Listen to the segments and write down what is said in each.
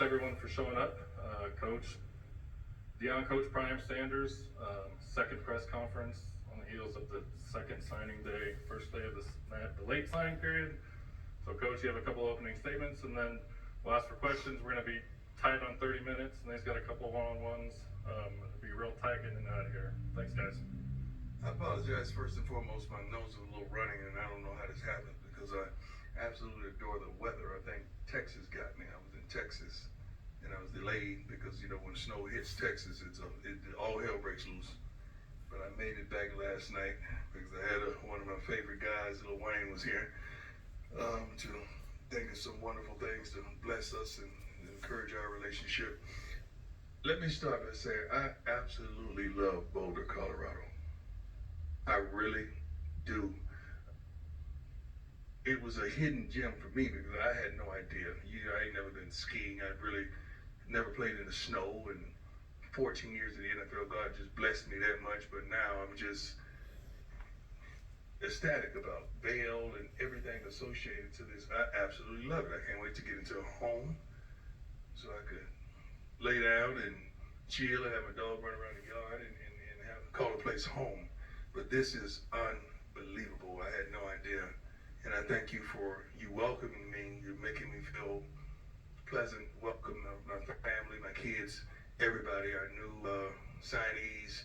everyone for showing up. Coach Coach Prime Sanders, second press conference on the heels of the second signing day, first day of the late signing period. So, Coach, you have a couple opening statements, and then we'll ask for questions. We're going to be tight on 30 minutes, and he's got a couple one-on-ones. It'll be real tight getting in and out of here. Thanks, guys. I apologize first and foremost. My nose is a little running, and I don't know how this happened because I absolutely adore the weather. I think Texas got me. I was in Texas, and I was delayed because when snow hits Texas, all hell breaks loose. But I made it back last night because I had one of my favorite guys, Lil Wayne, was here to think of some wonderful things to bless us and encourage our relationship. Let me start by saying I absolutely love Boulder, Colorado. I really do. It was a hidden gem for me because I had no idea. I ain't never been skiing. I really never played in the snow. And 14 years in the NFL, God just blessed me that much. But now I'm just ecstatic about Vail and everything associated to this. I absolutely love it. I can't wait to get into a home so I could lay down and chill and have my dog run around the yard and call the place home. But this is unbelievable. I had no idea. And I thank you for you welcoming me. You're making me feel pleasant. Welcome my family, my kids, everybody, our new signees,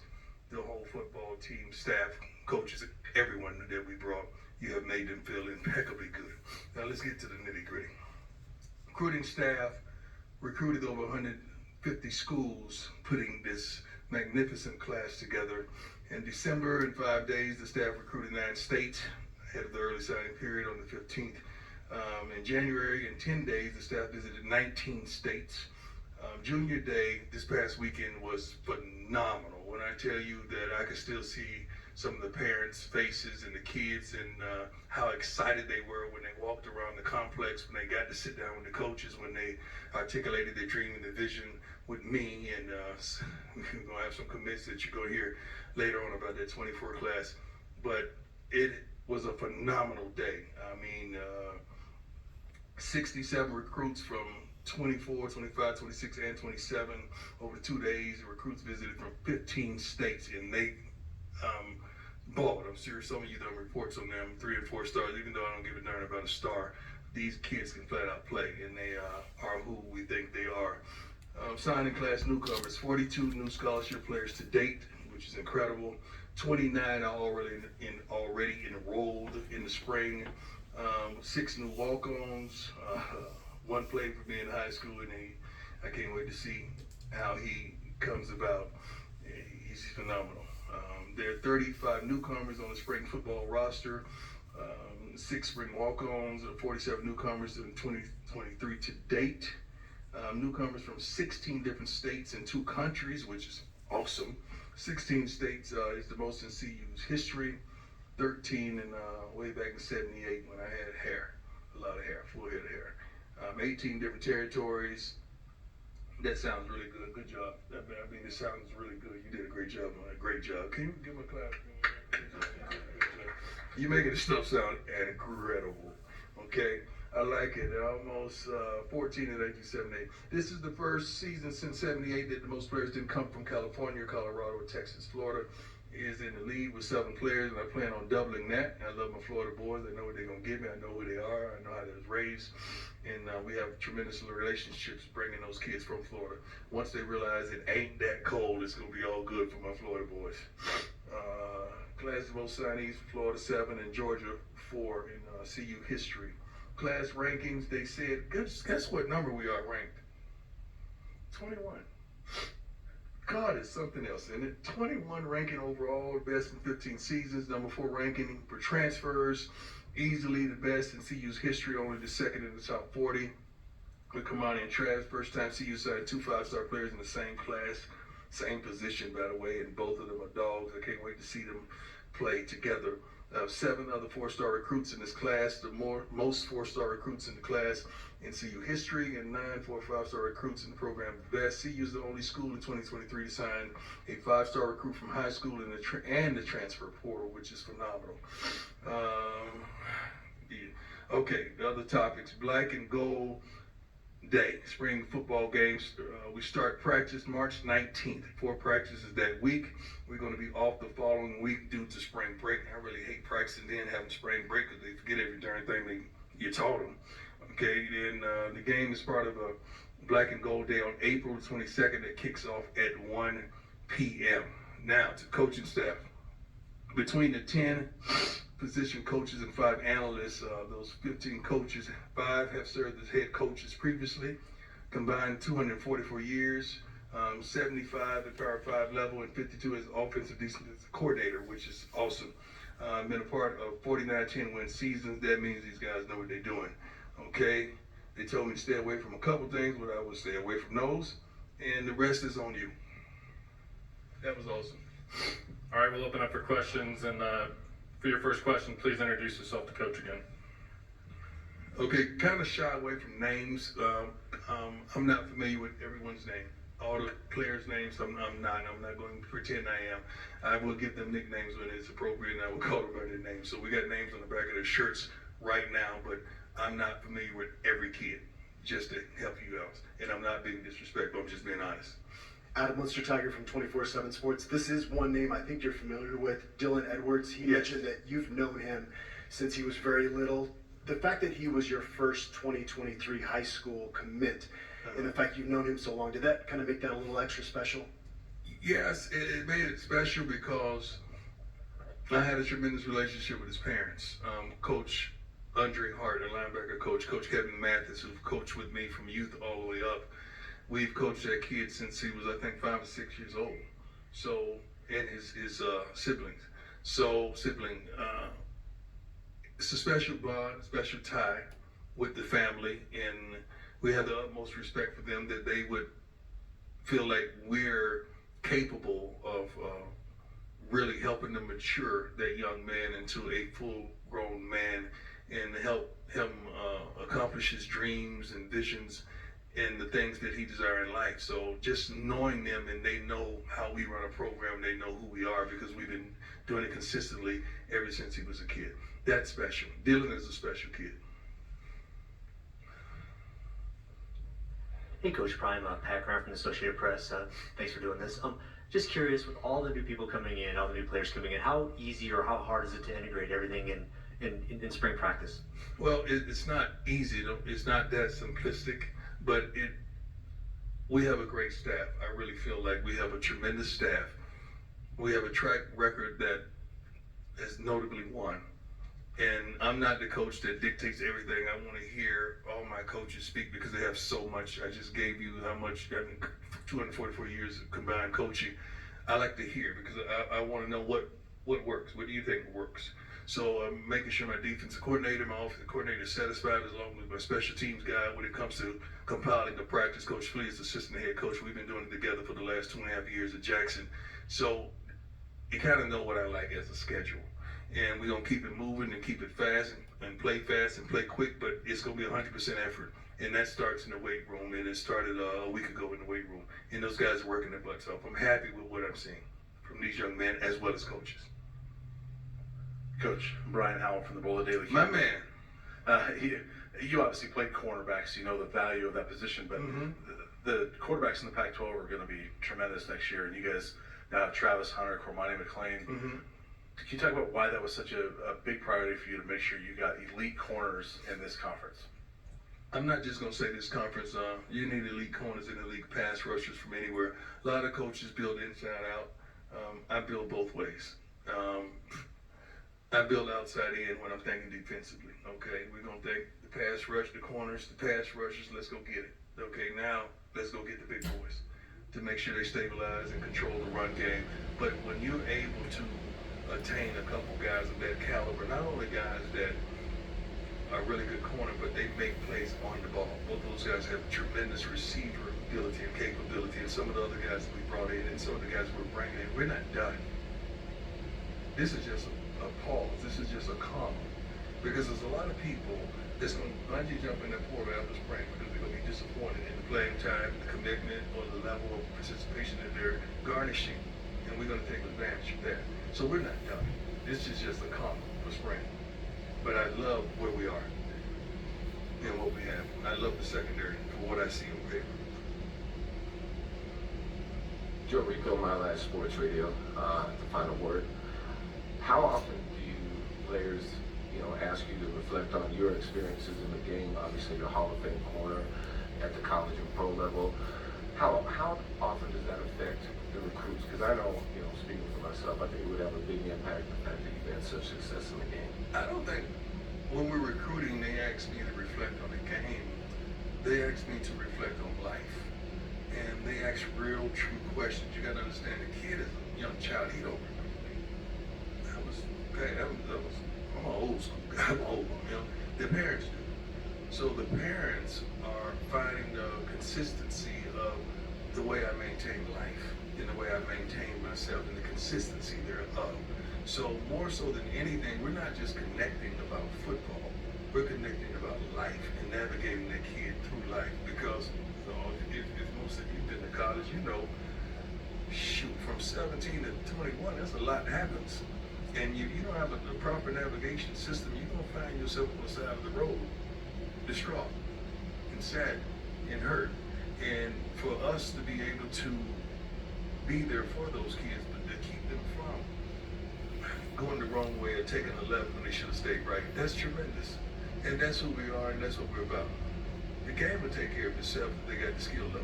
the whole football team, staff, coaches, everyone that we brought. You have made them feel impeccably good. Now let's get to the nitty gritty. Recruiting staff recruited over 150 schools, putting this magnificent class together. In December, in 5 days, the staff recruited 9 states ahead of the early signing period on the 15th. In January, in 10 days, the staff visited 19 states. Junior Day this past weekend was phenomenal. When I tell you that I could still see some of the parents' faces and the kids and how excited they were when they walked around the complex, when they got to sit down with the coaches, when they articulated their dream and their vision with me. And we're going to have some commits that you're going to hear later on about that 24 class. But it was a phenomenal day. I mean, 67 recruits from 24, 25, 26, and 27 over 2 days. Recruits visited from 15 states, and they balled. I'm sure some of you done reports on them, 3 and 4 stars, even though I don't give a darn about a star. These kids can flat out play, and they are who we think they are. Signing class newcomers, 42 new scholarship players to date, which is incredible. 29 are already enrolled in the spring. 6 new walk-ons. 1 played for me in high school, and I can't wait to see how he comes about. He's phenomenal. There are 35 newcomers on the spring football roster. 6 spring walk-ons, 47 newcomers in 2023 to date. Newcomers from 16 different states and 2 countries, which is awesome. 16 states is the most in CU's history. 13 in way back in '78 when I had hair, a lot of hair, full head of hair. 18 different territories. That sounds really good. Good job. I mean, it sounds really good. You did a great job on it. Great job. Can you give me a clap? Good job. You're making the stuff sound incredible. Okay? I like it. Almost 14 in 1978. This is the first season since '78 that the most players didn't come from California, Colorado, or Texas. Florida is in the lead with 7 players, and I plan on doubling that. I love my Florida boys. I know what they're going to give me. I know who they are. I know how they was raised. And we have tremendous relationships bringing those kids from Florida. Once they realize it ain't that cold, it's going to be all good for my Florida boys. Class of most signees for Florida, 7, and Georgia, 4 in CU history. Class rankings, they said, guess what number we are ranked? 21. God is something else, isn't it? 21 ranking overall, best in 15 seasons. Number 4 ranking for transfers, easily the best in CU's history, only the second in the top 40. With Kamani and Trav, first time CU signed 2 5-star players in the same class, same position, by the way, and both of them are dogs. I can't wait to see them play together. 7 other 4-star recruits in this class, the most 4-star recruits in the class in CU history, and 9 4 5-star recruits in the program best. CU is the only school in 2023 to sign a 5-star recruit from high school and the transfer portal, which is phenomenal. Okay, the other topics: black and gold day. Spring football games, we start practice March 19th. 4 practices that week. We're going to be off the following week due to spring break. I really hate practicing then having spring break because they forget every darn thing you taught them. Okay, then the game is part of a Black and Gold Day on April 22nd that kicks off at 1 p.m. Now, to coaching staff. Between the 10 position coaches and 5 analysts, those 15 coaches, 5 have served as head coaches previously, combined 244 years, 75 at Power 5 level, and 52 as offensive defensive coordinator, which is awesome. Been a part of 49 10-win seasons. That means these guys know what they're doing. Okay? They told me to stay away from a couple things, but I would stay away from those, and the rest is on you. That was awesome. All right, we'll open up for questions, and for your first question, please introduce yourself to Coach again. Okay, kind of shy away from names. I'm not familiar with everyone's name. All the players' names, I'm not going to pretend I am. I will give them nicknames when it's appropriate, and I will call them by their names. So we got names on the back of their shirts right now, but I'm not familiar with every kid, just to help you out. And I'm not being disrespectful, I'm just being honest. Adam Munster-Tiger from 24/7 Sports. This is one name I think you're familiar with, Dylan Edwards. He mentioned that you've known him since he was very little. The fact that he was your first 2023 high school commit, and the fact you've known him so long, did that kind of make that a little extra special? Yes, it made it special because I had a tremendous relationship with his parents. Coach Andre Hart, a linebacker coach, Coach Kevin Mathis, who coached with me from youth all the way up. We've coached that kid since he was, I think, 5 or 6 years old. So, and his siblings. It's a special bond, special tie with the family, and we have the utmost respect for them that they would feel like we're capable of really helping to mature that young man into a full-grown man and help him accomplish his dreams and visions and the things that he desires in life. So just knowing them, and they know how we run a program, they know who we are because we've been doing it consistently ever since he was a kid. That's special. Dylan is a special kid. Hey, Coach Prime, Pat Grant from the Associated Press. Thanks for doing this. Just curious, with all the new people coming in, all the new players coming in, how easy or how hard is it to integrate everything in spring practice? Well, it's not easy. It's not that simplistic, but we have a great staff. I really feel like we have a tremendous staff. We have a track record that has notably won. And I'm not the coach that dictates everything. I want to hear all my coaches speak because they have so much. I just gave you how much, 244 years of combined coaching. I like to hear because I want to know what works. What do you think works? So I'm making sure my defensive coordinator, my offensive coordinator is satisfied, as long as my special teams guy when it comes to compiling the practice. Coach Flea is the assistant head coach. We've been doing it together for the last 2.5 years at Jackson. So you kind of know what I like as a schedule. And we're going to keep it moving and keep it fast and play fast and play quick, but it's going to be 100% effort. And that starts in the weight room, and it started a week ago in the weight room. And those guys are working their butts off. I'm happy with what I'm seeing from these young men as well as coaches. Coach Brian Howell from the Boulder Daily. My man. You obviously played cornerback, so you know the value of that position, but the quarterbacks in the Pac-12 are going to be tremendous next year, and you guys now have Travis Hunter, Cormani McLean. Can you talk about why that was such a big priority for you to make sure you got elite corners in this conference? I'm not just going to say this conference, you need elite corners and elite pass rushers from anywhere. A lot of coaches build inside out. I build both ways. I build outside in when I'm thinking defensively. Okay, we're going to think the pass rush, the corners, the pass rushers, let's go get it. Okay, now let's go get the big boys to make sure they stabilize and control the run game. But when you're able to attain a couple guys of that caliber, not only guys that are really good corner, but they make plays on the ball. Both of those guys have tremendous receiver ability and capability, and some of the other guys that we brought in and some of the guys we're bringing in, we're not done. This is just a pause. This is just a comma. Because there's a lot of people that's going to bungee jump in that portal after spring because they're going to be disappointed in the playing time, the commitment, or the level of participation that they're garnishing. And we're going to take advantage of that. So we're not done. This is just a comma for spring. But I love where we are. in what we have. I love the secondary for what I see on paper. Joe Rico, My Last Sports Radio, the final word. How often do you players, ask you to reflect on your experiences in the game? Obviously, you're a Hall of Fame corner at the college and pro level. How often does that affect the recruits? Because I know, speaking for myself, I think it would have a big impact the fact that you've had such success in the game. I don't think when we're recruiting, they ask me to reflect on the game. They ask me to reflect on life. And they ask real, true questions. You got to understand, the kid is a young child. He don't remember me. I'm an old school guy. I'm old, The parents do. So the parents are finding the consistency of the way I maintain life, and the way I maintain myself, and the consistency thereof. So more so than anything, we're not just connecting about football. We're connecting about life and navigating that kid through life. Because if most of you've been to college, shoot, from 17 to 21, that's a lot happens. And you don't have a proper navigation system, you're going to find yourself on the side of the road, distraught and sad and hurt. And for us to be able to be there for those kids, but to keep them from going the wrong way or taking a left when they should have stayed right, that's tremendous. And that's who we are, and that's what we're about. The game will take care of itself if they got the skill level.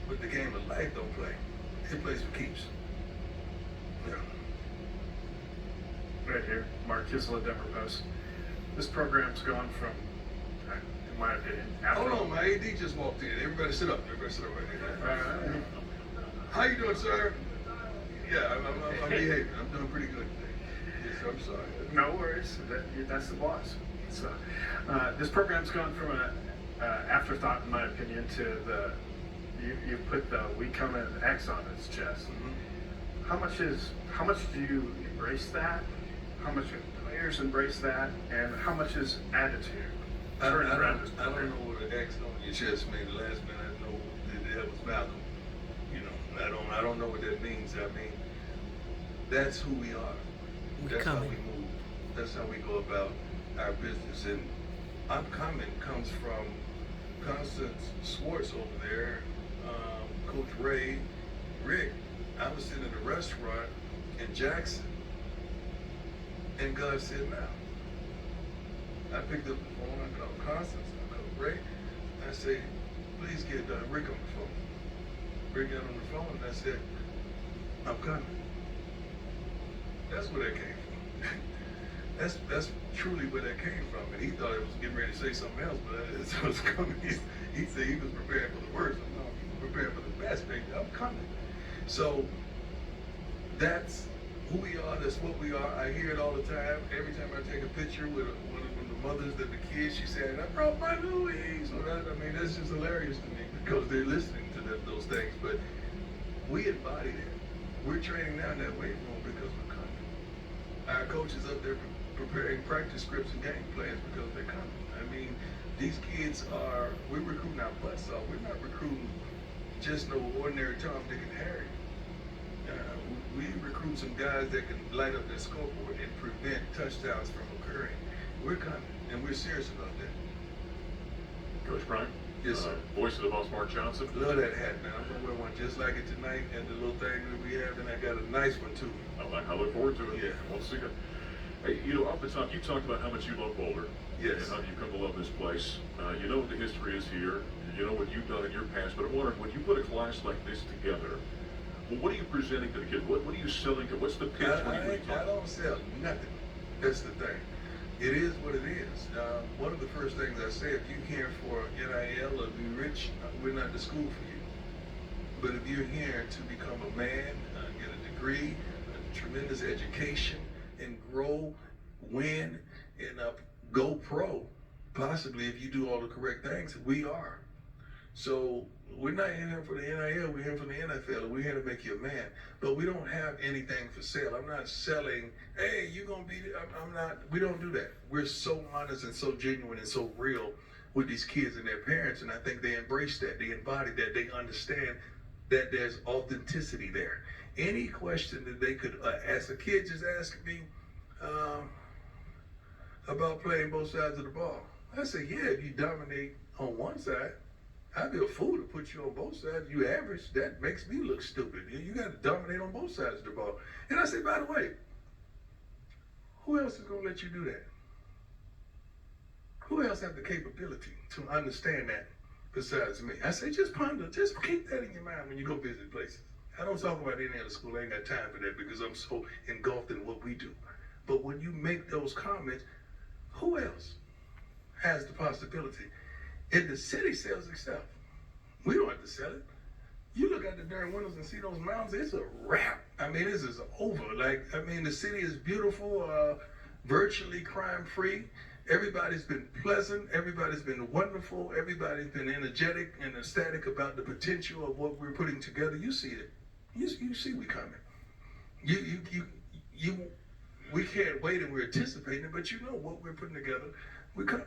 But the game of life don't play. It plays for keeps. Yeah. Right here, Mark Kisela, Denver Post. This program's gone from, in my opinion, Hold on, my AD just walked in. Everybody sit up. Everybody sit up right there. How you doing, sir? Yeah, I'm behaving. I'm doing pretty good today. Yes, sir, I'm sorry. No worries. That's the boss. So, this program's gone from an afterthought, in my opinion, to you put the "we come in" X on its chest. Mm-hmm. How much do you embrace that? How much do players embrace that? And how much is attitude? I don't know what an X on your chest means. The last man I know that was Malcolm. I don't know what that means. I mean, that's who we are. That's how we move. That's how we go about our business. And I'm coming comes from Constance Schwartz over there, Coach Ray, Rick. I was sitting in a restaurant in Jackson, and God said, now. I picked up the phone, I called Constance, I called Ray, I said, please get Rick on the phone. Rick got on the phone, and I said, I'm coming. That's where that came from. That's truly where that came from. And he thought it was getting ready to say something else, but as it was coming, he said he was preparing for the worst. I'm not preparing for the best, baby. I'm coming. So that's who we are. That's what we are. I hear it all the time. Every time I take a picture with one of the mothers that the kids, she said, I brought my Louis. So that's just hilarious to me because they're listening to those things. But we embody that. We're training now in that weight room because we're coming. Our coaches up there preparing practice scripts and game plans because they're coming. I mean, these kids we're recruiting our butts off. We're not recruiting just no ordinary Tom, Dick, and Harry. We recruit some guys that can light up their scoreboard and prevent touchdowns from occurring. We're coming, and we're serious about that. Coach Bryant? Yes, sir. Voice of the boss, Mark Johnson. Love that hat, man. I'm gonna wear one just like it tonight, and the little thing that we have, and I got a nice one too. I look forward to it. Yeah. We'll see it. Hey, off the top, you talked about how much you love Boulder. Yes. And how you come to love this place. You know what the history is here. You know what you've done in your past. But I'm wondering, when you put a class like this together, well, what are you presenting to the kids? What are you selling to? What's the pitch? I don't sell nothing. That's the thing. It is what it is. One of the first things I say, if you're here for NIL or be rich, we're not the school for you. But if you're here to become a man, get a degree, a tremendous education, and grow, win, and go pro, possibly if you do all the correct things, we are. So we're not in here for the NIL, we're here for the NFL, and we're here to make you a man. But we don't have anything for sale. I'm not selling, hey, you're going to be, I'm not, we don't do that. We're so honest and so genuine and so real with these kids and their parents, and I think they embrace that, they embody that, they understand that there's authenticity there. Any question that they could ask, a kid just asking me about playing both sides of the ball. I say, yeah, if you dominate on one side, I'd be a fool to put you on both sides. You average, that makes me look stupid. You got to dominate on both sides of the ball. And I say, by the way, who else is going to let you do that? Who else have the capability to understand that besides me? I say, just ponder, just keep that in your mind when you go visit places. I don't talk about any other school. I ain't got time for that because I'm so engulfed in what we do. But when you make those comments, who else has the possibility? If the city sells itself, we don't have to sell it. You look at the darn windows and see those mountains, it's a wrap. I mean, this is over. The city is beautiful, virtually crime-free. Everybody's been pleasant. Everybody's been wonderful. Everybody's been energetic and ecstatic about the potential of what we're putting together. You see it. You see we coming. We can't wait and we're anticipating it, but you know what we're putting together. We're coming.